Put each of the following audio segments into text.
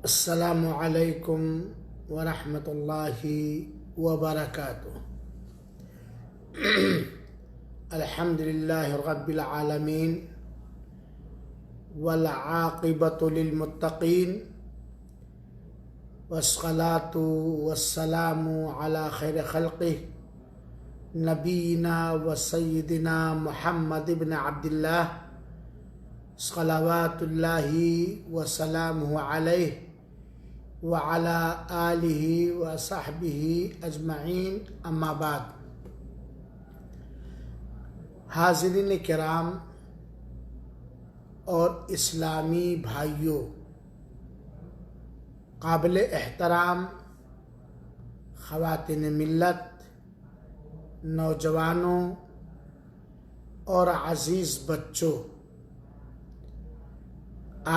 السلام علیکم ورحمۃ اللہ وبرکاتہ۔ الحمد للہ رب العالمین والعاقبۃ للمتقین والصلاۃ والسلام علی خیر خلقہ نبینا و سیدنا محمد بن عبد اللہ صلوات اللہ وسلامہ علیہ وعلى آلہ وصحبہ اجمعین، اما بعد۔ حاضرین کرام اور اسلامی بھائیوں، قابل احترام خواتین ملت، نوجوانوں اور عزیز بچوں،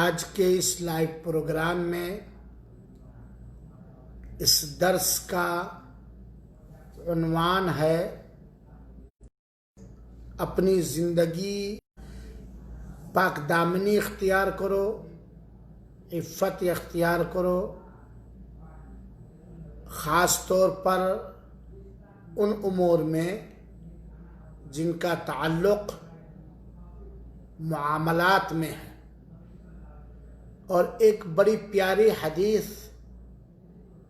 آج کے اس لائیو پروگرام میں اس درس کا عنوان ہے اپنی زندگی پاک دامنی اختیار کرو، عفت اختیار کرو، خاص طور پر ان امور میں جن کا تعلق معاملات میں ہے۔ اور ایک بڑی پیاری حدیث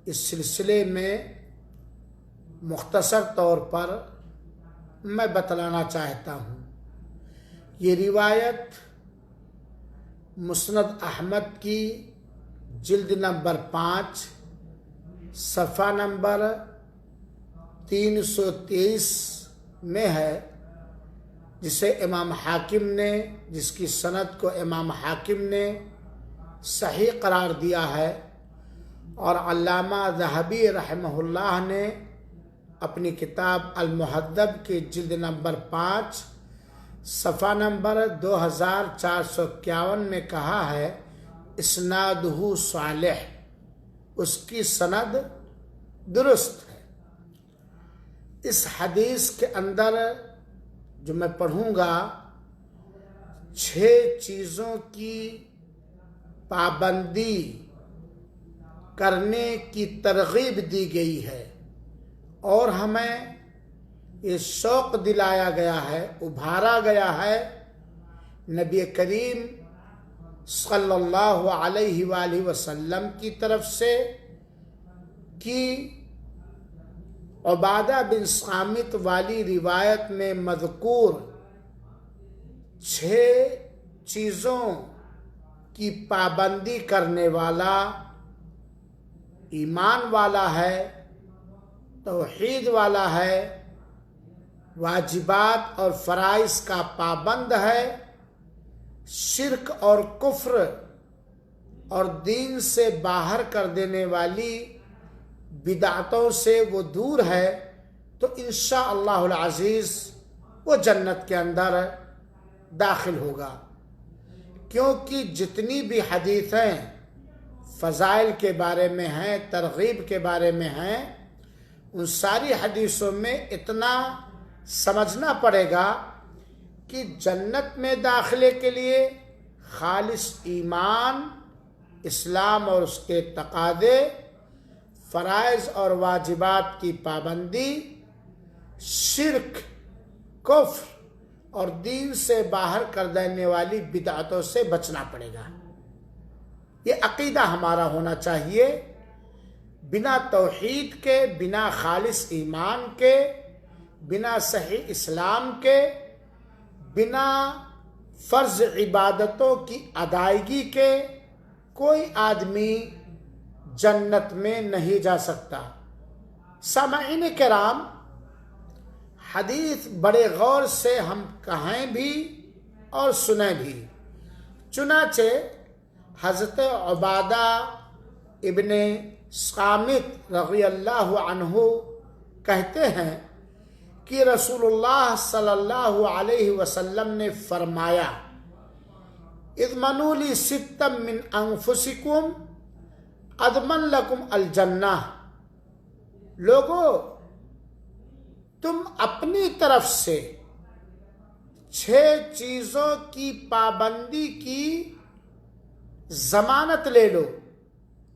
اس سلسلے میں مختصر طور پر میں بتلانا چاہتا ہوں۔ یہ روایت مسند احمد کی جلد نمبر 5 صفحہ نمبر 323 میں ہے، جسے امام حاکم نے، جس کی سند کو امام حاکم نے صحیح قرار دیا ہے، اور علامہ ذہبی رحمہ اللہ نے اپنی کتاب المہذب کی جلد نمبر 5 صفحہ نمبر 2451 میں کہا ہے اسنادہ صالح، اس کی سند درست ہے۔ اس حدیث کے اندر جو میں پڑھوں گا، 6 چیزوں کی پابندی کرنے کی ترغیب دی گئی ہے، اور ہمیں یہ شوق دلایا گیا ہے، ابھارا گیا ہے نبی کریم صلی اللہ علیہ وآلہ وسلم کی طرف سے کہ عبادہ بن صامت والی روایت میں مذکور 6 چیزوں کی پابندی کرنے والا ایمان والا ہے، توحید والا ہے، واجبات اور فرائض کا پابند ہے، شرک اور کفر اور دین سے باہر کر دینے والی بدعتوں سے وہ دور ہے، تو انشاءاللہ العزیز وہ جنت کے اندر داخل ہوگا۔ کیونکہ جتنی بھی حدیثیں فضائل کے بارے میں ہیں، ترغیب کے بارے میں ہیں، ان ساری حدیثوں میں اتنا سمجھنا پڑے گا کہ جنت میں داخلے کے لیے خالص ایمان، اسلام اور اس کے تقاضے، فرائض اور واجبات کی پابندی، شرک، کفر اور دین سے باہر کر دینے والی بدعتوں سے بچنا پڑے گا۔ یہ عقیدہ ہمارا ہونا چاہیے۔ بنا توحید کے، بنا خالص ایمان کے، بنا صحیح اسلام کے، بنا فرض عبادتوں کی ادائیگی کے کوئی آدمی جنت میں نہیں جا سکتا۔ سامعین کرام، حدیث بڑے غور سے ہم کہیں بھی اور سنیں بھی۔ چنانچہ حضرت عبادہ ابن صامت رضی اللہ عنہ کہتے ہیں کہ رسول اللہ صلی اللہ علیہ وسلم نے فرمایا اضمنوا لی ستا من انفسکم اضمن لکم الجنہ، لوگو تم اپنی طرف سے 6 چیزوں کی پابندی کی ضمانت لے لو،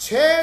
6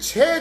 6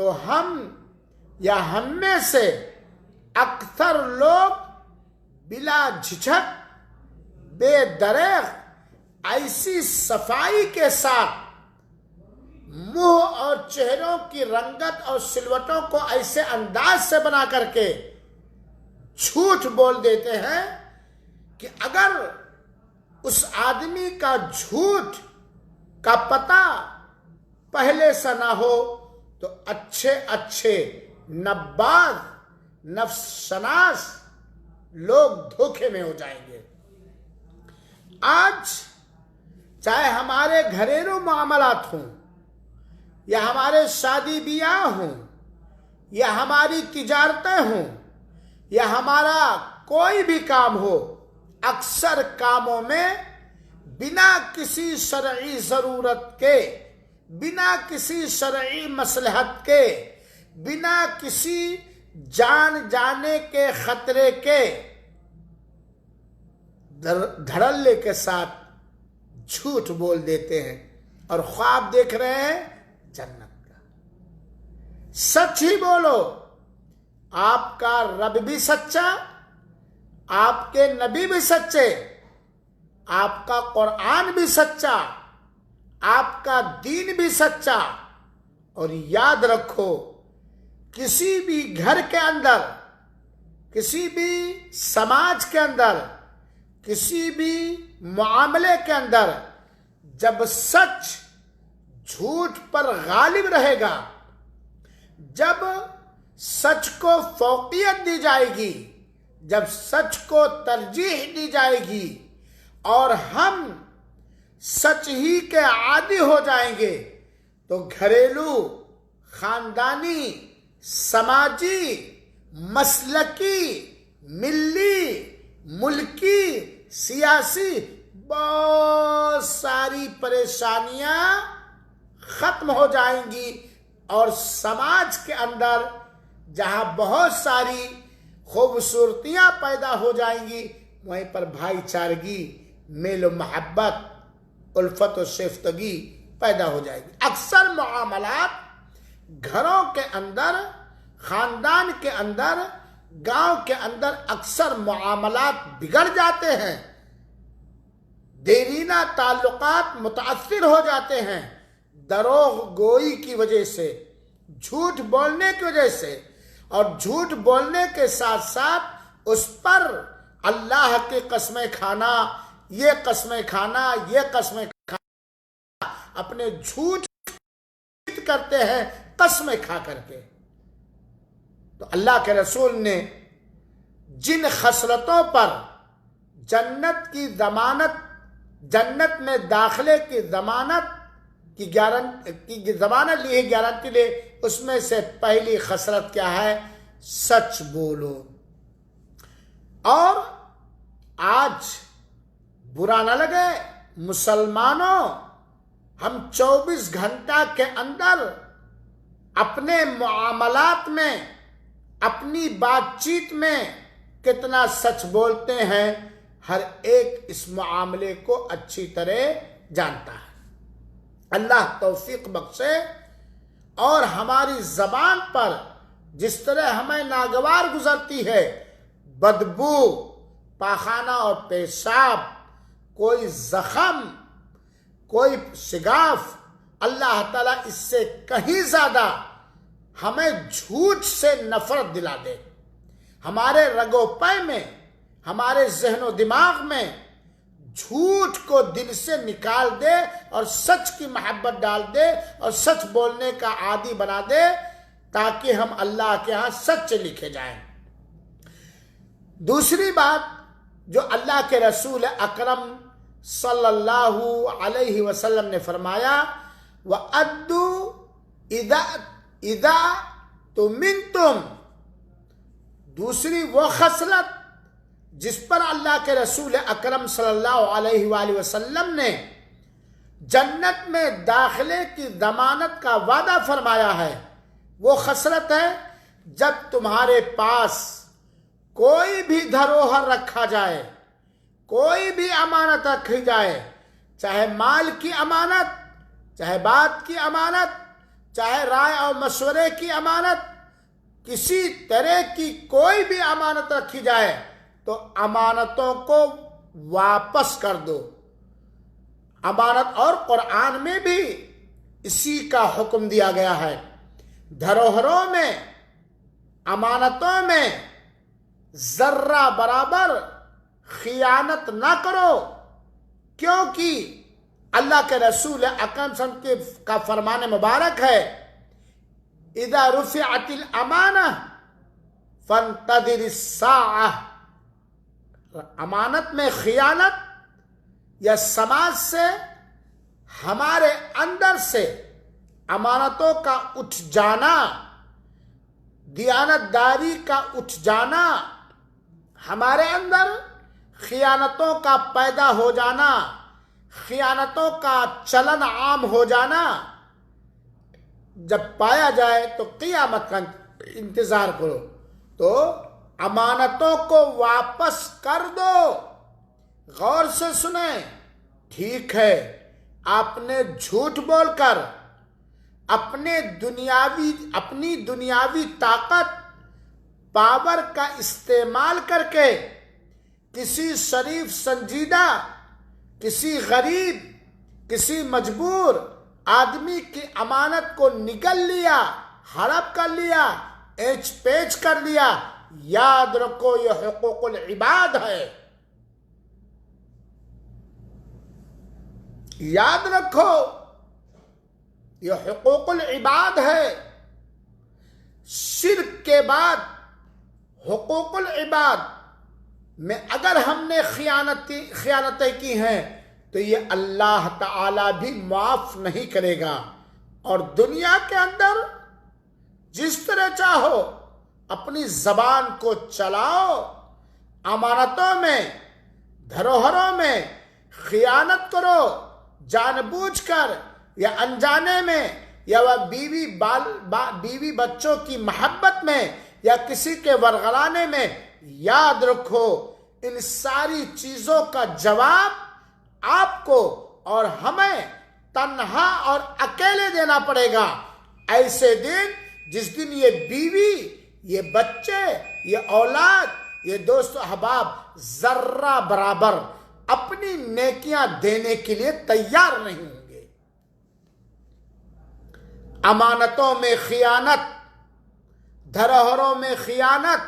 تو ہم یا ہم میں سے اکثر لوگ بلا جھجھک بے دریغ ایسی صفائی کے ساتھ منہ اور چہروں کی رنگت اور سلوٹوں کو ایسے انداز سے بنا کر کے جھوٹ بول دیتے ہیں کہ اگر اس آدمی کا جھوٹ کا پتہ پہلے سے نہ ہو تو اچھے اچھے نباز نفس شناس لوگ دھوکے میں ہو جائیں گے۔ آج چاہے ہمارے گھریلو معاملات ہوں یا ہمارے شادی بیاہ ہوں یا ہماری تجارتیں ہوں یا ہمارا کوئی بھی کام ہو، اکثر کاموں میں بنا کسی شرعی ضرورت کے، بنا کسی شرعی مصلحت کے، بنا کسی جان جانے کے خطرے کے دھڑلے کے ساتھ جھوٹ بول دیتے ہیں اور خواب دیکھ رہے ہیں جنت کا۔ سچ ہی بولو، آپ کا رب بھی سچا، آپ کے نبی بھی سچے، آپ کا قرآن بھی سچا، آپ کا دین بھی سچا۔ اور یاد رکھو، کسی بھی گھر کے اندر، کسی بھی سماج کے اندر، کسی بھی معاملے کے اندر جب سچ جھوٹ پر غالب رہے گا، جب سچ کو فوقیت دی جائے گی، جب سچ کو ترجیح دی جائے گی اور ہم سچ ہی کے عادی ہو جائیں گے تو گھریلو، خاندانی، سماجی، مسلکی، ملی، ملکی، سیاسی بہت ساری پریشانیاں ختم ہو جائیں گی، اور سماج کے اندر جہاں بہت ساری خوبصورتیاں پیدا ہو جائیں گی، وہیں پر بھائی چارگی، میل و محبت، الفت و شیفتگی پیدا ہو جائے گی۔ اکثر معاملات گھروں کے اندر، خاندان کے اندر، گاؤں کے اندر اکثر معاملات بگڑ جاتے ہیں، دیرینہ تعلقات متاثر ہو جاتے ہیں دروغ گوئی کی وجہ سے، جھوٹ بولنے کی وجہ سے، اور جھوٹ بولنے کے ساتھ ساتھ اس پر اللہ کی قسمیں کھانا، یہ قسمیں کھانا، یہ قسمیں کھانا، اپنے جھوٹ کرتے ہیں قسمیں کھا کر کے۔ تو اللہ کے رسول نے جن خصلتوں پر جنت کی ضمانت، جنت میں داخلے کی ضمانت کی ضمانت لی ہے، گارنٹی لے، اس میں سے پہلی خصلت کیا ہے؟ سچ بولو۔ اور آج برا نہ لگے مسلمانوں، ہم 24 گھنٹہ کے اندر اپنے معاملات میں، اپنی بات چیت میں کتنا سچ بولتے ہیں، ہر ایک اس معاملے کو اچھی طرح جانتا ہے۔ اللہ توفیق بخشے، اور ہماری زبان پر جس طرح ہمیں ناگوار گزرتی ہے بدبو، پاخانہ اور پیشاب، کوئی زخم، کوئی شگاف، اللہ تعالیٰ اس سے کہیں زیادہ ہمیں جھوٹ سے نفرت دلا دے، ہمارے رگ و پے میں، ہمارے ذہن و دماغ میں جھوٹ کو دل سے نکال دے اور سچ کی محبت ڈال دے اور سچ بولنے کا عادی بنا دے، تاکہ ہم اللہ کے ہاں سچ لکھے جائیں۔ دوسری بات جو اللہ کے رسول اکرم صلی اللہ علیہ وسلم نے فرمایا، وَأَدُّوا اِذَا تُمِنْتُمْ، دوسری وہ خصلت جس پر اللہ کے رسول اکرم صلی اللہ علیہ وآلہ وسلم نے جنت میں داخلے کی ضمانت کا وعدہ فرمایا ہے، وہ خصلت ہے جب تمہارے پاس کوئی بھی دھروہر رکھا جائے، کوئی بھی امانت رکھی جائے، چاہے مال کی امانت، چاہے بات کی امانت، چاہے رائے اور مشورے کی امانت، کسی طرح کی کوئی بھی امانت رکھی جائے تو امانتوں کو واپس کر دو۔ امانت، اور قرآن میں بھی اسی کا حکم دیا گیا ہے۔ دھروہروں میں، امانتوں میں ذرہ برابر خیانت نہ کرو، کیونکہ اللہ کے رسول اکرم صلی اللہ علیہ وسلم کا فرمان مبارک ہے، اذا رفعت الامانہ فانتظر الساعہ۔ امانت میں خیانت یا سماج سے، ہمارے اندر سے امانتوں کا اٹھ جانا، دیانت داری کا اٹھ جانا، ہمارے اندر خیانتوں کا پیدا ہو جانا، خیانتوں کا چلن عام ہو جانا جب پایا جائے تو قیامت کا انتظار کرو۔ تو امانتوں کو واپس کر دو۔ غور سے سنیں، ٹھیک ہے آپ نے جھوٹ بول کر اپنی دنیاوی طاقت، پاور کا استعمال کر کے کسی شریف سنجیدہ، کسی غریب، کسی مجبور آدمی کی امانت کو نگل لیا، ہڑپ کر لیا، اینچ پیچ کر لیا، یاد رکھو یہ حقوق العباد ہے۔ یاد رکھو یہ حقوق العباد ہے۔ شرک کے بعد حقوق العباد میں اگر ہم نے خیانتیں کی ہیں تو یہ اللہ تعالی بھی معاف نہیں کرے گا۔ اور دنیا کے اندر جس طرح چاہو اپنی زبان کو چلاؤ، امانتوں میں، دھروہروں میں خیانت کرو، جان بوجھ کر یا انجانے میں، یا وہ بیوی بچوں کی محبت میں، یا کسی کے ورغلانے میں، یاد رکھو ان ساری چیزوں کا جواب آپ کو اور ہمیں تنہا اور اکیلے دینا پڑے گا۔ ایسے دن جس دن یہ بیوی، یہ بچے، یہ اولاد، یہ دوست و احباب ذرہ برابر اپنی نیکیاں دینے کے لیے تیار نہیں ہوں گے۔ امانتوں میں خیانت، دھروہروں میں خیانت،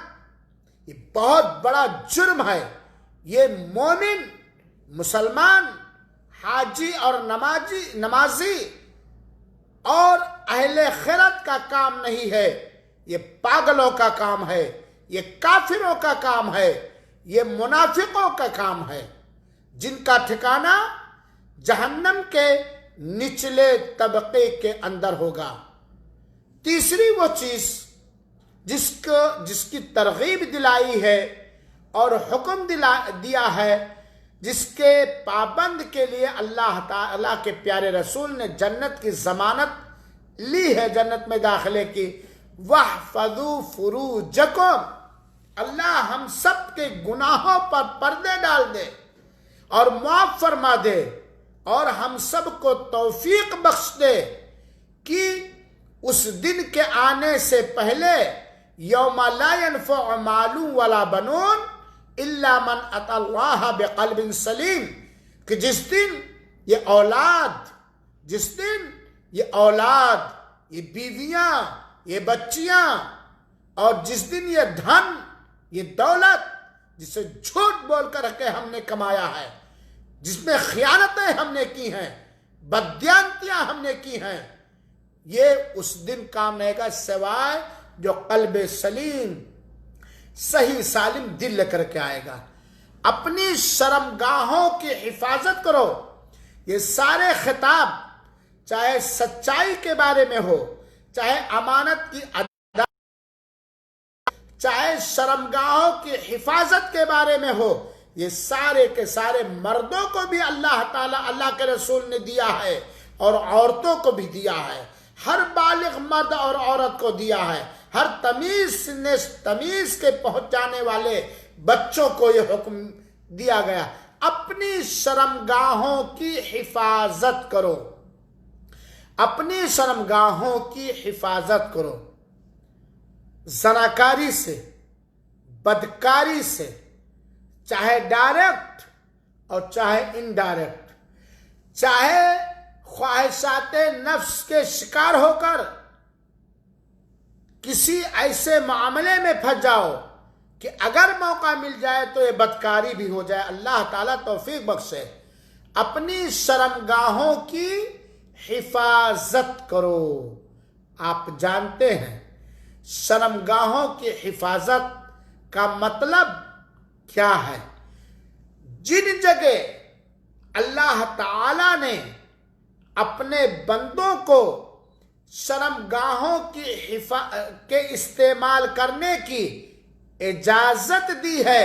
یہ بہت بڑا جرم ہے۔ یہ مومن، مسلمان، حاجی اور نمازی اور اہل خیرت کا کام نہیں ہے، یہ پاگلوں کا کام ہے، یہ کافروں کا کام ہے، یہ منافقوں کا کام ہے، جن کا ٹھکانہ جہنم کے نچلے طبقے کے اندر ہوگا۔ تیسری وہ چیز جس کی ترغیب دلائی ہے اور حکم دیا ہے، جس کے پابند کے لیے اللہ تعالیٰ کے پیارے رسول نے جنت کی ضمانت لی ہے، جنت میں داخلے کی، وَاحْفَظُوا فُرُوجَكُمْ۔ اللہ ہم سب کے گناہوں پر پردے ڈال دے اور معاف فرما دے، اور ہم سب کو توفیق بخش دے کہ اس دن کے آنے سے پہلے یوم لا ينفع مال ولا بنون الا من اتى اللہ بقلب سلیم، کہ جس دن یہ اولاد، یہ بیویاں، یہ بچیاں، اور جس دن یہ دھن، یہ دولت جسے جھوٹ بول کر کے ہم نے کمایا ہے، جس میں خیانتیں ہم نے کی ہیں، بددیانتیاں ہم نے کی ہیں، یہ اس دن کام نہیں گا سوائے جو قلب سلیم، صحیح سالم دل لے کر کے آئے گا۔ اپنی شرمگاہوں کی حفاظت کرو۔ یہ سارے خطاب چاہے سچائی کے بارے میں ہو، چاہے امانت کی ادا، چاہے شرمگاہوں کی حفاظت کے بارے میں ہو، یہ سارے کے سارے مردوں کو بھی اللہ تعالیٰ، اللہ کے رسول نے دیا ہے، اور عورتوں کو بھی دیا ہے، ہر بالغ مرد اور عورت کو دیا ہے، ہر تمیز کے پہنچانے والے بچوں کو یہ حکم دیا گیا، اپنی شرمگاہوں کی حفاظت کرو۔ اپنی شرمگاہوں کی حفاظت کرو، زناکاری سے، بدکاری سے، چاہے ڈائریکٹ اور چاہے انڈائریکٹ، چاہے خواہشات نفس کے شکار ہو کر کسی ایسے معاملے میں پھنس جاؤ کہ اگر موقع مل جائے تو یہ بدکاری بھی ہو جائے۔ اللہ تعالیٰ توفیق بخشے۔ اپنی شرمگاہوں کی حفاظت کرو۔ آپ جانتے ہیں شرمگاہوں کی حفاظت کا مطلب کیا ہے؟ جن جگہ اللہ تعالیٰ نے اپنے بندوں کو شرمگاہوں کے استعمال کرنے کی اجازت دی ہے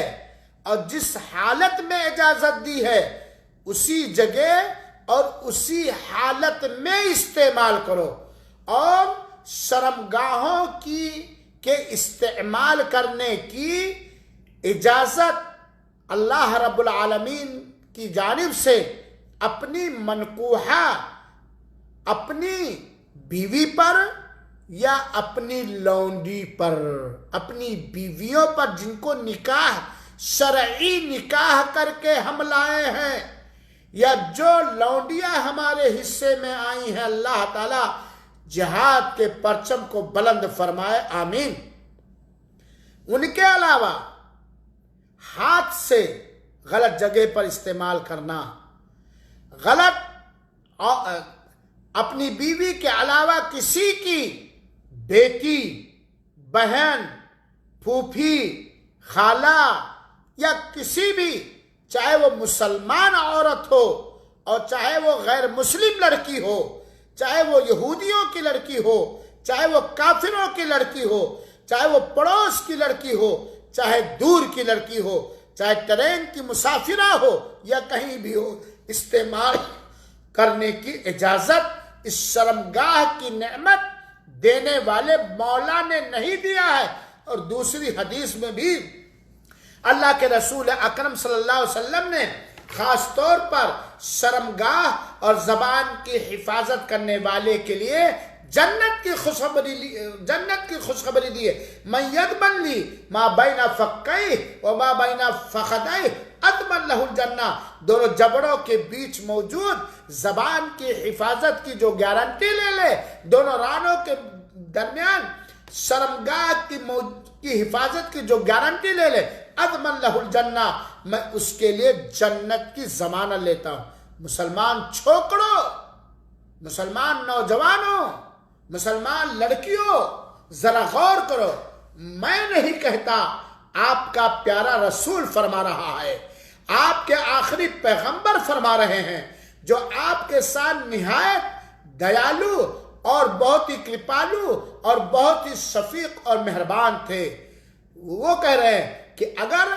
اور جس حالت میں اجازت دی ہے اسی جگہ اور اسی حالت میں استعمال کرو، اور شرمگاہوں کے استعمال کرنے کی اجازت اللہ رب العالمین کی جانب سے اپنی منکوحہ، اپنی بیوی پر یا اپنی لونڈی پر، اپنی بیویوں پر جن کو نکاح، شرعی نکاح کر کے ہم لائے ہیں، یا جو لونڈیاں ہمارے حصے میں آئی ہیں، اللہ تعالیٰ جہاد کے پرچم کو بلند فرمائے، آمین۔ ان کے علاوہ ہاتھ سے غلط جگہ پر استعمال کرنا، غلط اپنی بیوی کے علاوہ کسی کی بیٹی، بہن، پھوپھی، خالہ یا کسی بھی، چاہے وہ مسلمان عورت ہو اور چاہے وہ غیر مسلم لڑکی ہو، چاہے وہ یہودیوں کی لڑکی ہو، چاہے وہ کافروں کی لڑکی ہو، چاہے وہ پڑوس کی لڑکی ہو، چاہے دور کی لڑکی ہو، چاہے ٹرین کی مسافرہ ہو یا کہیں بھی ہو، استعمال کرنے کی اجازت اس شرمگاہ کی نعمت دینے والے مولا نے نہیں دیا ہے۔ اور دوسری حدیث میں بھی اللہ کے رسول اکرم صلی اللہ علیہ وسلم نے خاص طور پر شرمگاہ اور زبان کی حفاظت کرنے والے کے لیے جنت کی خوشخبری دی ہے۔ من یضمن لی ما بین فکیہ و ما بین فخذیہ اضمن لہ الجنہ۔ دونوں جبڑوں کے بیچ موجود زبان کی حفاظت کی جو گارنٹی لے لے، دونوں رانوں کے درمیان شرمگاہ کی حفاظت کی جو گارنٹی لے لے، اضمن لہ الجنہ، میں اس کے لیے جنت کی ضمانت لیتا ہوں۔ مسلمان چھوکروں، مسلمان نوجوانوں، مسلمان لڑکیوں، ذرا غور کرو، میں نہیں کہتا، آپ کا پیارا رسول فرما رہا ہے، آپ کے آخری پیغمبر فرما رہے ہیں، جو آپ کے ساتھ نہایت دیالو اور بہت ہی کرپالو اور بہت ہی شفیق اور مہربان تھے۔ وہ کہہ رہے ہیں کہ اگر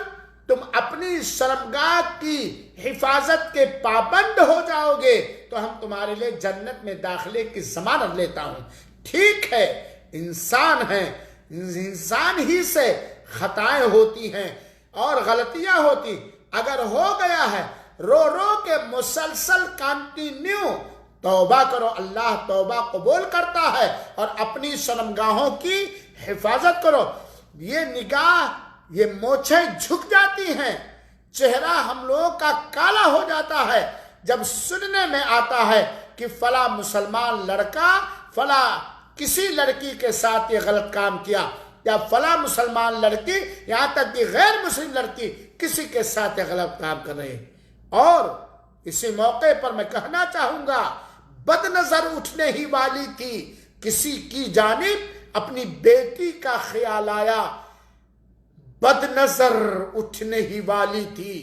تم اپنی شرمگاہ کی حفاظت کے پابند ہو جاؤ گے تو ہم تمہارے لیے جنت میں داخلے کی ضمانت لیتا ہوں۔ ٹھیک ہے، انسان ہیں، انسان ہی سے خطائیں ہوتی ہیں اور غلطیاں ہوتی، اگر ہو گیا ہے رو رو کے مسلسل کنٹینیو توبہ کرو، اللہ توبہ قبول کرتا ہے، اور اپنی شرمگاہوں کی حفاظت کرو۔ یہ نگاہ، یہ مونچھیں جھک جاتی ہیں، چہرہ ہم لوگوں کا کالا ہو جاتا ہے جب سننے میں آتا ہے کہ فلاں مسلمان لڑکا فلاں کسی لڑکی کے ساتھ یہ غلط کام کیا، یا فلاں مسلمان لڑکی، یہاں تک کہ غیر مسلم لڑکی کسی کے ساتھ یہ غلط کام کر رہے ہیں۔ اور اسی موقع پر میں کہنا چاہوں گا، بد نظر اٹھنے ہی والی تھی، کسی کی جانب اپنی بیٹی کا خیال آیا، بد نظر اٹھنے ہی والی تھی،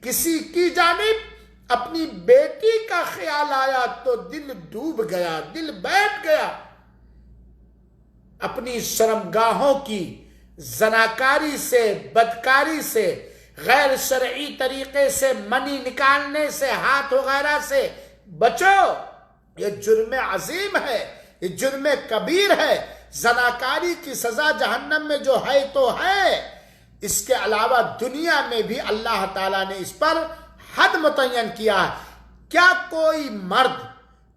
کسی کی جانب اپنی بیٹی کا خیال آیا تو دل ڈوب گیا، دل بیٹھ گیا۔ اپنی شرمگاہوں کی زناکاری سے، بدکاری سے، غیر شرعی طریقے سے منی نکالنے سے، ہاتھ وغیرہ سے بچو۔ یہ جرم عظیم ہے، یہ جرم کبیر ہے۔ زناکاری کی سزا جہنم میں جو ہے تو ہے، اس کے علاوہ دنیا میں بھی اللہ تعالیٰ نے اس پر حد متعین کیا ہے۔ کیا کوئی مرد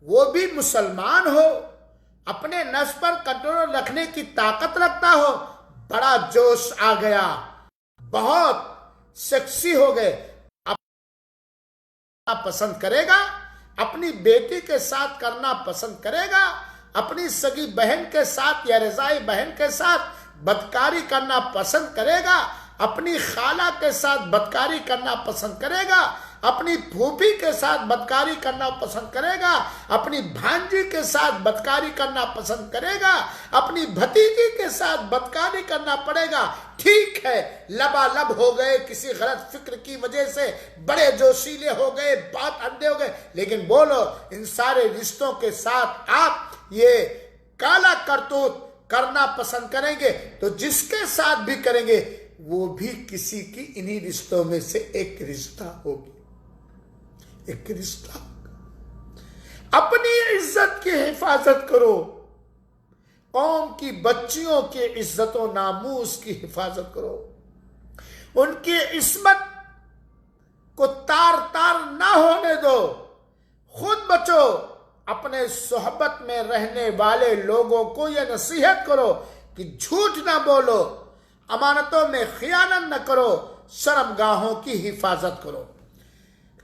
وہ بھی مسلمان ہو، اپنے نفس پر کنٹرول رکھنے کی طاقت رکھتا ہو، بڑا جوش آ گیا، بہت سیکسی ہو گئے، پسند کرے گا، اپنی بیٹی کے ساتھ کرنا پسند کرے گا، اپنی سگی بہن کے ساتھ یا رضائی بہن کے ساتھ بدکاری کرنا پسند کرے گا، اپنی خالہ کے ساتھ بدکاری کرنا پسند کرے گا، اپنی پھوپھی کے ساتھ بدکاری کرنا پسند کرے گا، اپنی بھانجی کے ساتھ بدکاری کرنا پسند کرے گا، اپنی بھتیجی کے ساتھ بدکاری کرنا پڑے گا۔ ٹھیک ہے، لبالب ہو گئے، کسی غلط فکر کی وجہ سے بڑے جوشیلے ہو گئے، بہت اندھے ہو گئے، لیکن بولو ان سارے رشتوں کے ساتھ آپ یہ کالا کرتوت کرنا پسند کریں گے تو جس کے ساتھ بھی کریں گے وہ بھی کسی کی انہی رشتوں میں سے ایک رشتہ ہوگی، ایک رشتہ ہوگا۔ اپنی عزت کی حفاظت کرو، قوم کی بچیوں کی عزت و ناموس کی حفاظت کرو، ان کی عصمت کو تار تار نہ ہونے دو، خود بچو، اپنے صحبت میں رہنے والے لوگوں کو یہ نصیحت کرو کہ جھوٹ نہ بولو، امانتوں میں خیانت نہ کرو، شرمگاہوں کی حفاظت کرو،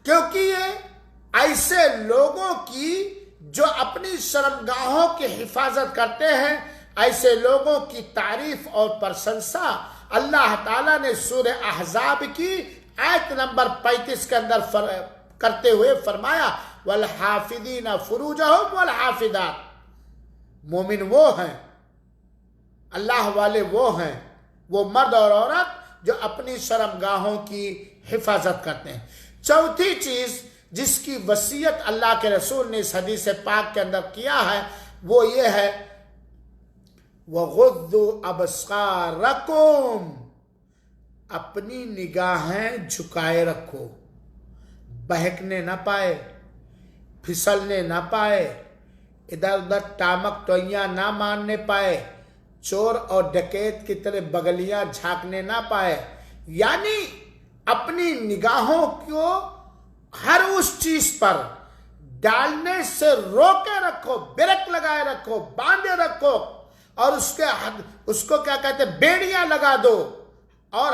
کیونکہ یہ ایسے لوگوں کی جو اپنی شرمگاہوں کی حفاظت کرتے ہیں، ایسے لوگوں کی تعریف اور پرشنسا اللہ تعالیٰ نے سورہ احزاب کی آیت نمبر 35 کے اندر کرتے ہوئے فرمایا والحافظین فروجہم والحافظات، مومن وہ ہیں، اللہ والے وہ ہیں، وہ مرد اور عورت جو اپنی شرمگاہوں کی حفاظت کرتے ہیں۔ چوتھی چیز جس کی وصیت اللہ کے رسول نے اس حدیث پاک کے اندر کیا ہے وہ یہ ہے وَغُضُّوا أَبْصَارَكُمْ، اپنی نگاہیں جھکائے رکھو، بہکنے نہ پائے، پھسلنے نہ پائے، ادھر ادھر ٹامک ٹوئیاں نہ مارنے پائے، چور اور ڈکیت کی طرح بغلیاں جھانکنے نہ پائے، یعنی اپنی نگاہوں کو ہر اس چیز پر ڈالنے سے روکے رکھو، بریک لگائے رکھو، باندھے رکھو، اور اس کو کیا کہتے ہیں بیڑیاں لگا دو اور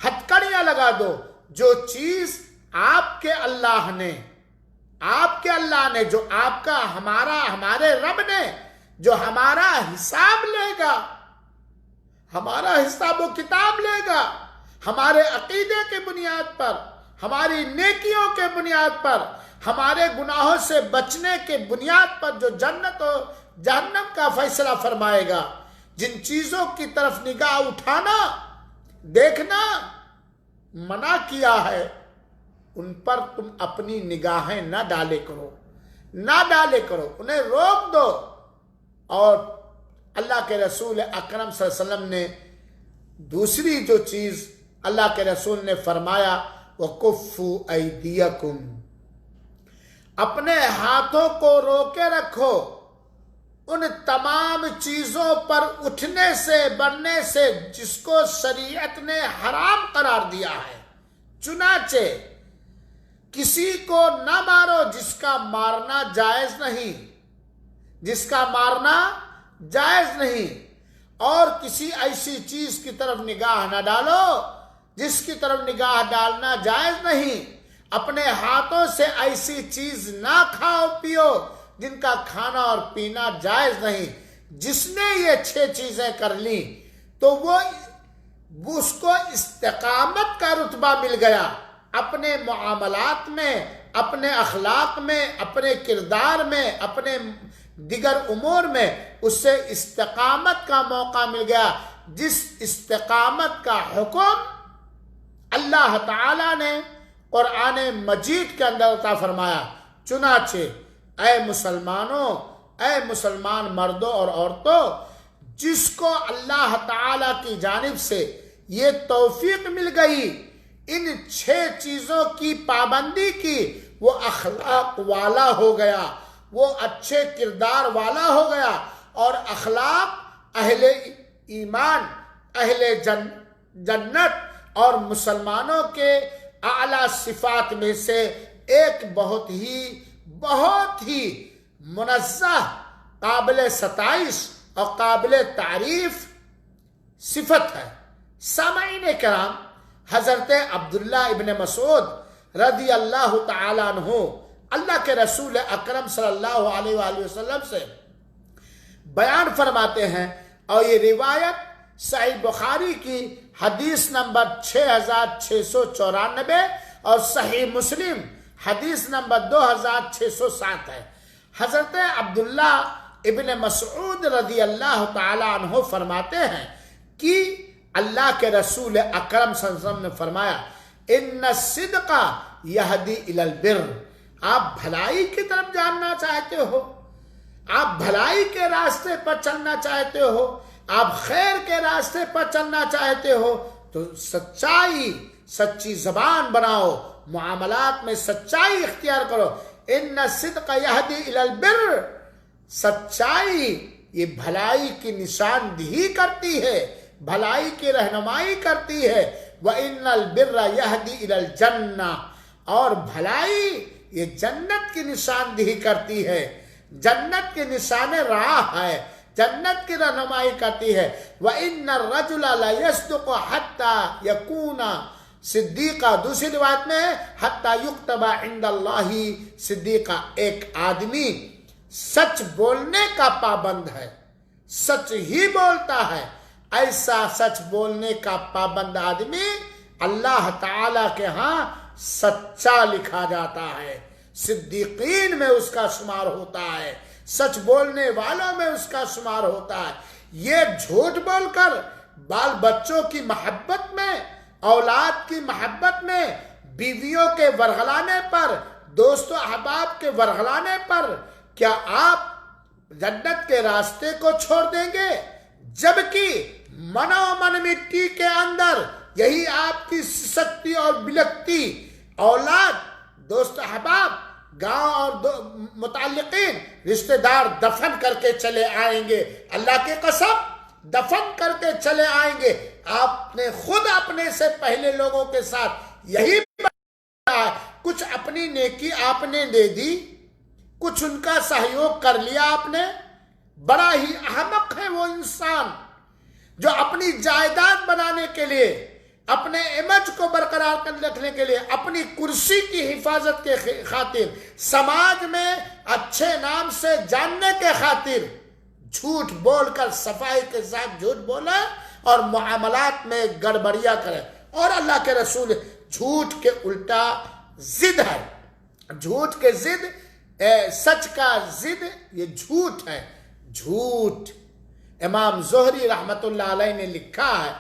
ہتکڑیاں لگا دو۔ جو چیز آپ کے اللہ نے جو آپ کا ہمارے رب نے جو ہمارا حساب لے گا، ہمارا حساب و کتاب لے گا، ہمارے عقیدے کے بنیاد پر، ہماری نیکیوں کے بنیاد پر، ہمارے گناہوں سے بچنے کے بنیاد پر جو جنت و جہنم کا فیصلہ فرمائے گا، جن چیزوں کی طرف نگاہ اٹھانا دیکھنا منع کیا ہے ان پر تم اپنی نگاہیں نہ ڈالے کرو، انہیں روک دو۔ اور اللہ کے رسول اکرم صلی اللہ علیہ وسلم نے دوسری جو چیز اللہ کے رسول نے فرمایا وَكُفُّوا أَيْدِيَكُمْ، اپنے ہاتھوں کو روکے رکھو ان تمام چیزوں پر اٹھنے سے بڑھنے سے جس کو شریعت نے حرام قرار دیا ہے۔ چنانچہ کسی کو نہ مارو جس کا مارنا جائز نہیں، اور کسی ایسی چیز کی طرف نگاہ نہ ڈالو جس کی طرف نگاہ ڈالنا جائز نہیں، اپنے ہاتھوں سے ایسی چیز نہ کھاؤ پیو جن کا کھانا اور پینا جائز نہیں۔ جس نے یہ 6 چیزیں کر لیں تو وہ اس کو استقامت کا رتبہ مل گیا، اپنے معاملات میں، اپنے اخلاق میں، اپنے کردار میں، اپنے دیگر امور میں اسے استقامت کا موقع مل گیا، جس استقامت کا حکم اللہ تعالی نے قرآن مجید کے اندر عطا فرمایا۔ چنانچہ اے مسلمان مردوں اور عورتوں، جس کو اللہ تعالی کی جانب سے یہ توفیق مل گئی ان 6 چیزوں کی پابندی کی، وہ اخلاق والا ہو گیا، وہ اچھے کردار والا ہو گیا، اور اخلاق اہل ایمان، اہل جنت اور مسلمانوں کے اعلیٰ صفات میں سے ایک بہت ہی منزہ، قابل ستائش اور قابل تعریف صفت ہے۔ سامعین کرام، حضرت عبداللہ ابن مسعود رضی اللہ تعالیٰ عنہ اللہ کے رسول اکرم صلی اللہ علیہ وآلہ وسلم سے بیان فرماتے ہیں، اور یہ روایت صحیح بخاری کی حدیث نمبر 6694 اور صحیح مسلم حدیث نمبر 2607 ہے۔ حضرت عبداللہ ابن مسعود رضی اللہ تعالی عنہ فرماتے ہیں کہ اللہ کے رسول اکرم صلی اللہ علیہ وسلم نے فرمایا، ان الصدق یہدی الی البر۔ آپ بھلائی کی طرف جاننا چاہتے ہو، آپ بھلائی کے راستے پر چلنا چاہتے ہو، آپ خیر کے راستے پر چلنا چاہتے ہو تو سچی زبان بناؤ، معاملات میں سچائی اختیار کرو۔ ان الصدق یہدی الی البر، سچائی یہ بھلائی کی نشاندہی کرتی ہے، بھلائی کی رہنمائی کرتی ہے۔ وَإِنَّ الْبِرَّ يَهْدِي إِلَى الْجَنَّةِ، اور بھلائی یہ جنت کی نشاندہی کرتی ہے، جنت کے نشان راہ ہے، جنت کی رہنمائی کرتی ہے۔ وَإِنَّ الرَّجُلَ لَيَصْدُقُ حَتَّى يَكُونَ صدیقہ، دوسری روایت میں ہے حَتَّى يُكْتَبَ عِنْدَ اللَّهِ صدیقہ۔ ایک آدمی سچ بولنے کا پابند ہے، سچ ہی بولتا ہے، ایسا سچ بولنے کا پابند آدمی اللہ تعالی کے ہاں سچا لکھا جاتا ہے، صدیقین میں اس کا شمار ہوتا ہے، سچ بولنے والوں میں اس کا شمار ہوتا ہے۔ یہ جھوٹ بول کر بال بچوں کی محبت میں، اولاد کی محبت میں، بیویوں کے ورغلانے پر، دوست و احباب کے ورغلانے پر کیا آپ جنت کے راستے کو چھوڑ دیں گے؟ جبکہ من و من مٹی کے اندر یہی آپ کی سسکتی اور بلکتی اولاد، دوست احباب، گاؤں اور متعلقین، رشتہ دار دفن کر کے چلے آئیں گے، اللہ کی قسم دفن کر کے چلے آئیں گے۔ آپ نے خود اپنے سے پہلے لوگوں کے ساتھ یہی ہے، کچھ اپنی نیکی آپ نے دے دی، کچھ ان کا سہیوگ کر لیا آپ نے۔ بڑا ہی احمق ہے وہ انسان جو اپنی جائیداد بنانے کے لیے، اپنے امیج کو برقرار رکھنے کے لیے، اپنی کرسی کی حفاظت کے خاطر، سماج میں اچھے نام سے جاننے کے خاطر جھوٹ بول کر، صفائی کے ساتھ جھوٹ بولے اور معاملات میں گڑبڑیاں کرے۔ اور اللہ کے رسول جھوٹ کے الٹا ضد ہے، جھوٹ کے ضد، سچ کا ضد یہ جھوٹ ہے، جھوٹ۔ امام زہری رحمت اللہ علیہ نے لکھا ہے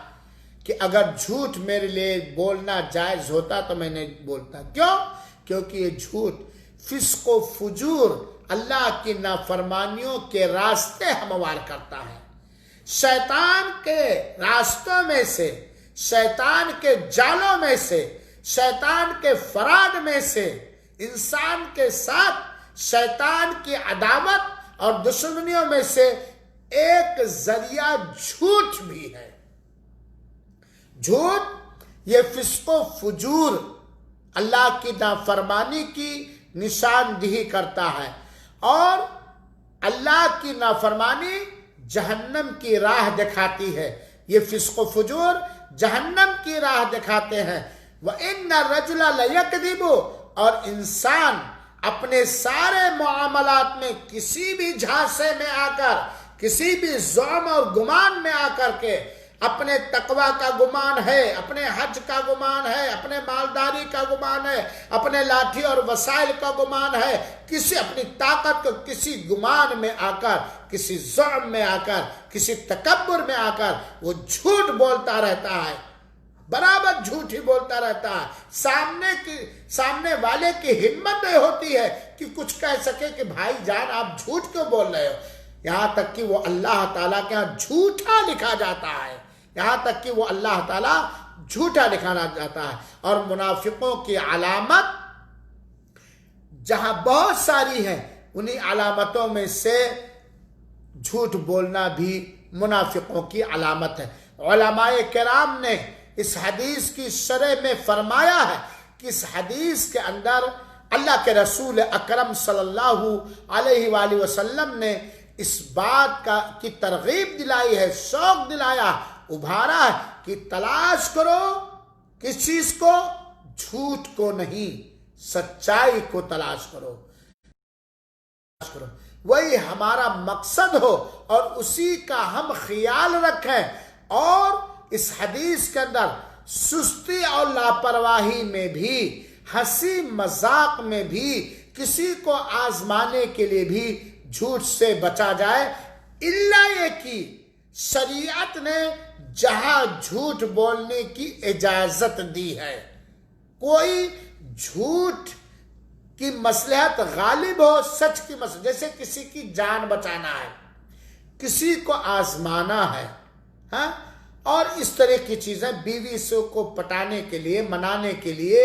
کہ اگر جھوٹ میرے لیے بولنا جائز ہوتا تو میں نہیں بولتا۔ کیوں؟ کیونکہ یہ جھوٹ فسق و فجور، اللہ کی نافرمانیوں کے راستے ہموار کرتا ہے۔ شیطان کے راستوں میں سے، شیطان کے جالوں میں سے، شیطان کے فراد میں سے، انسان کے ساتھ شیطان کی عداوت اور دشمنیوں میں سے ایک ذریعہ جھوٹ بھی ہے۔ جھوٹ یہ فسق و فجور، اللہ کی نافرمانی کی نشاندہی کرتا ہے، اور اللہ کی نافرمانی جہنم کی راہ دکھاتی ہے۔ یہ فسق و فجور جہنم کی راہ دکھاتے ہیں۔ وَإِنَّ الرَّجُلَ لَيَكْذِبُ، اور انسان اپنے سارے معاملات میں کسی بھی جھانسے میں آ کر، کسی بھی زعم اور گمان میں آ کر کے، اپنے تقوی کا گمان ہے، اپنے حج کا گمان ہے، اپنے مالداری کا گمان ہے، اپنے لاٹھی اور وسائل کا گمان ہے، کسی اپنی طاقت کو کسی گمان میں آ کر، کسی زعم میں آ کر، کسی تکبر میں آ کر وہ جھوٹ بولتا رہتا ہے، برابر جھوٹ ہی بولتا رہتا ہے۔ سامنے والے کی ہمت نہیں ہوتی ہے کہ کچھ کہہ سکے کہ بھائی جان آپ جھوٹ کیوں بول رہے ہو، یہاں تک کہ وہ اللہ تعالیٰ کے ہاں جھوٹا لکھا جاتا ہے، یہاں تک کہ وہ اللہ تعالیٰ جھوٹا لکھا جاتا ہے۔ اور منافقوں کی علامت جہاں بہت ساری ہیں، انہی علامتوں میں سے جھوٹ بولنا بھی منافقوں کی علامت ہے۔ علماء کرام نے اس حدیث کی شرح میں فرمایا ہے کہ اس حدیث کے اندر اللہ کے رسول اکرم صلی اللہ علیہ وآلہ وسلم نے اس بات کی ترغیب دلائی ہے، شوق دلایا، ابھارا ہے کہ تلاش کرو کس چیز کو؟ جھوٹ کو نہیں، سچائی کو تلاش کرو۔ وہی ہمارا مقصد ہو اور اسی کا ہم خیال رکھیں، اور اس حدیث کے اندر سستی اور لاپرواہی میں بھی، ہنسی مذاق میں بھی، کسی کو آزمانے کے لیے بھی جھوٹ سے بچا جائے، الا یہ کہ شریعت نے جہاں جھوٹ بولنے کی اجازت دی ہے، کوئی جھوٹ کی مصلحت غالب ہو، سچ کی مصلحت، جیسے کسی کی جان بچانا ہے، کسی کو آزمانا ہے، ہاں، اور اس طرح کی چیزیں، بیوی سے کو پٹانے کے لیے، منانے کے لیے،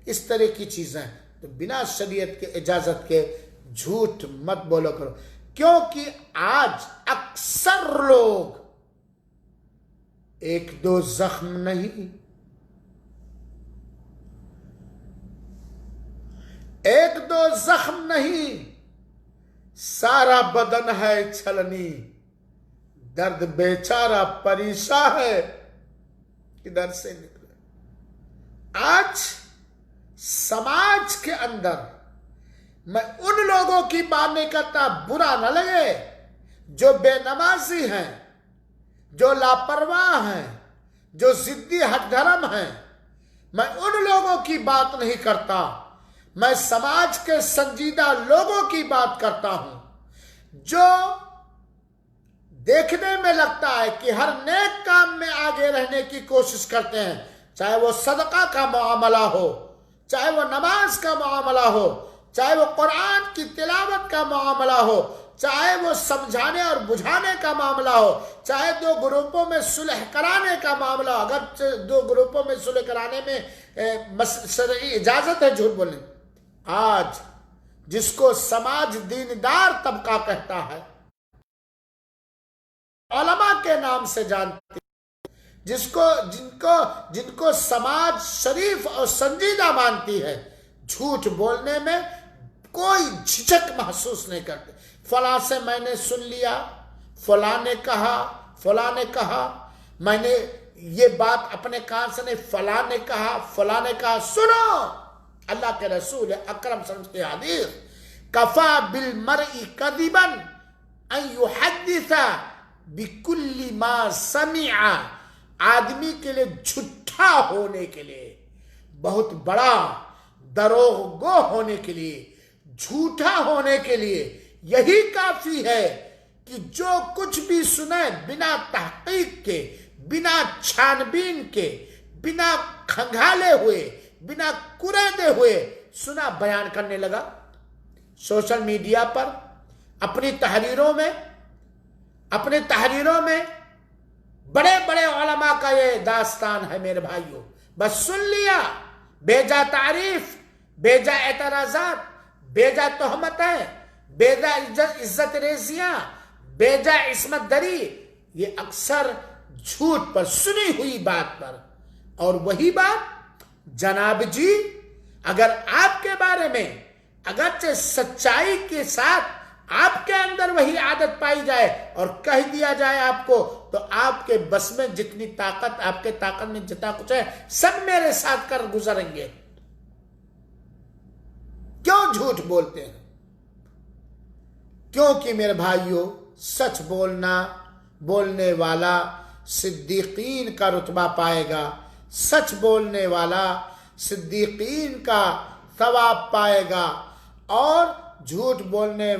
اس طرح کی چیزیں، تو بنا شریعت کے اجازت کے جھوٹ مت بولو کرو، کیونکہ آج اکثر لوگ ایک دو زخم نہیں، ایک دو زخم نہیں، سارا بدن ہے چھلنی، درد بیچارہ پریشان ہے، کدھر سے نکلے؟ آج سماج کے اندر، میں ان لوگوں کی بات نہیں کرتا، برا نہ لگے، جو بے نمازی ہیں، جو لاپرواہ ہیں، جو ضدی ہٹ دھرم ہیں، میں ان لوگوں کی بات نہیں کرتا، میں سماج کے سنجیدہ لوگوں کی بات کرتا ہوں، جو دیکھنے میں لگتا ہے کہ ہر نیک کام میں آگے رہنے کی کوشش کرتے ہیں، چاہے وہ صدقہ کا معاملہ ہو، چاہے وہ نماز کا معاملہ ہو، چاہے وہ قرآن کی تلاوت کا معاملہ ہو، چاہے وہ سمجھانے اور بجھانے کا معاملہ ہو، چاہے دو گروپوں میں صلح کرانے کا معاملہ ہو، اگر دو گروپوں میں صلح کرانے میں شرعی اجازت ہے جھوٹ بولنے، آج جس کو سماج دیندار طبقہ کہتا ہے، علماء کے نام سے جانتی، جن کو سماج شریف اور سنجیدہ مانتی ہے، جھوٹ بولنے میں کوئی جھجک محسوس نہیں کرتے، فلاں سے میں نے سن لیا، فلاں نے کہا، میں نے یہ بات اپنے کان سے نہیں، فلاں نے کہا، سنو اللہ کے رسول اکرم صلی اللہ علیہ وسلم کی حدیث، کفا بالمرء کذبا ان یحدث بکل ما سمع، آدمی کے لیے جھوٹا ہونے کے لیے، بہت بڑا دروغ گو ہونے کے لیے، جھوٹا ہونے کے لیے یہی کافی ہے کہ جو کچھ بھی سنے بنا تحقیق کے، بنا چھان بین کے، بنا کھنگالے ہوئے، بنا کریدے ہوئے سنا بیان کرنے لگا، سوشل میڈیا پر، اپنی تحریروں میں بڑے بڑے علماء کا یہ داستان ہے میرے بھائیوں، بس سن لیا، بیجا تعریف، بیجا اعتراضات، بیجا تہمتیں، بیجا عزت ریزیاں، بیجا عصمت دری، یہ اکثر جھوٹ پر، سنی ہوئی بات پر، اور وہی بات جناب جی اگر آپ کے بارے میں اگرچہ سچائی کے ساتھ آپ کے اندر وہی عادت پائی جائے اور کہہ دیا جائے آپ کو، تو آپ کے بس میں جتنی طاقت، آپ کے طاقت میں جتنا کچھ ہے، سب میرے ساتھ کر گزریں گے۔ کیوں جھوٹ بولتے ہیں؟ کیونکہ میرے بھائیوں، سچ بولنے والا صدیقین کا رتبہ پائے گا، سچ بولنے والا صدیقین کا ثواب پائے گا، اور جھوٹ بولنے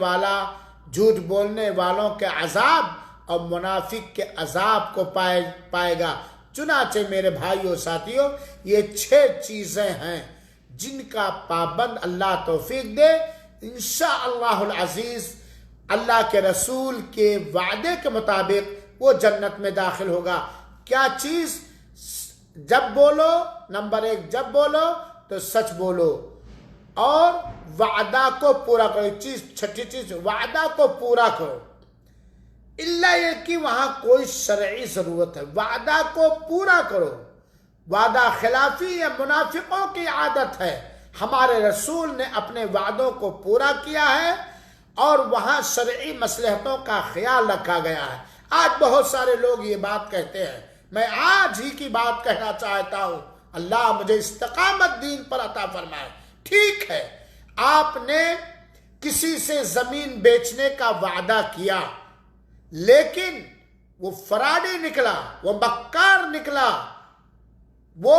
والوں کے عذاب اور منافق کے عذاب کو پائے گا۔ چنانچہ میرے بھائیوں ساتھیوں، یہ 6 چیزیں ہیں جن کا پابند اللہ توفیق دے، انشاءاللہ العزیز اللہ کے رسول کے وعدے کے مطابق وہ جنت میں داخل ہوگا۔ کیا چیز؟ جب بولو، نمبر 1 جب بولو تو سچ بولو، اور وعدہ کو پورا کرو۔ چھٹی چیز، وعدہ کو پورا کرو، الا یہ کہ وہاں کوئی شرعی ضرورت ہے، وعدہ کو پورا کرو۔ وعدہ خلافی یا منافقوں کی عادت ہے، ہمارے رسول نے اپنے وعدوں کو پورا کیا ہے اور وہاں شرعی مصلحتوں کا خیال رکھا گیا ہے۔ آج بہت سارے لوگ یہ بات کہتے ہیں، میں آج ہی کی بات کہنا چاہتا ہوں، اللہ مجھے استقامت دین پر عطا فرمائے۔ ٹھیک ہے، آپ نے کسی سے زمین بیچنے کا وعدہ کیا، لیکن وہ فراڈی نکلا، وہ مکار نکلا، وہ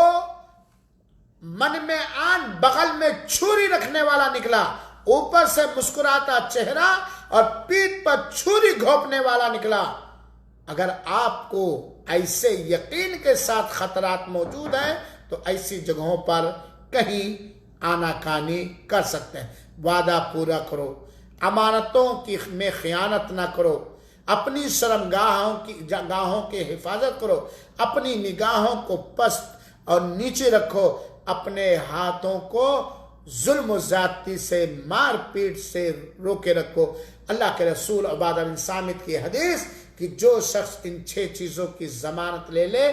من میں آن بغل میں چھری رکھنے والا نکلا، اوپر سے مسکراتا چہرہ اور پیٹھ پر چھری گھونپنے والا نکلا۔ اگر آپ کو ایسے یقین کے ساتھ خطرات موجود ہیں تو ایسی جگہوں پر کہیں آناکانی کر سکتے ہیں۔ وعدہ پورا کرو، امانتوں میں خیانت نہ کرو، اپنی شرمگاہوں کی حفاظت کرو، اپنی نگاہوں کو پست اور نیچے رکھو، اپنے ہاتھوں کو ظلم و زیادتی سے، مار پیٹ سے روکے رکھو۔ اللہ کے رسول عبادہ بن صامت کی حدیث کہ جو شخص ان 6 چیزوں کی ضمانت لے لے،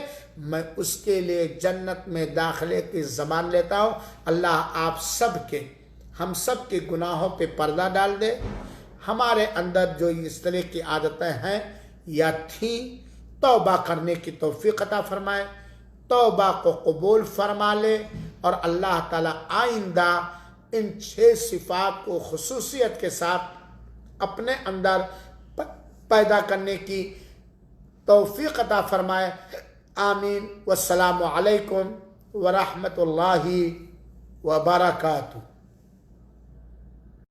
میں اس کے لیے جنت میں داخلے کی ضمان لیتا ہوں۔ اللہ آپ سب کے، ہم سب کے گناہوں پہ پردہ ڈال دے، ہمارے اندر جو اس طرح کی عادتیں ہیں یا تھیں، توبہ کرنے کی توفیق عطا فرمائے، توبہ کو قبول فرما لے، اور اللہ تعالیٰ آئندہ ان 6 صفات کو خصوصیت کے ساتھ اپنے اندر پیدا کرنے کی توفیق عطا فرمائے۔ آمین۔ والسلام علیکم ورحمۃ اللہ وبرکاتہ۔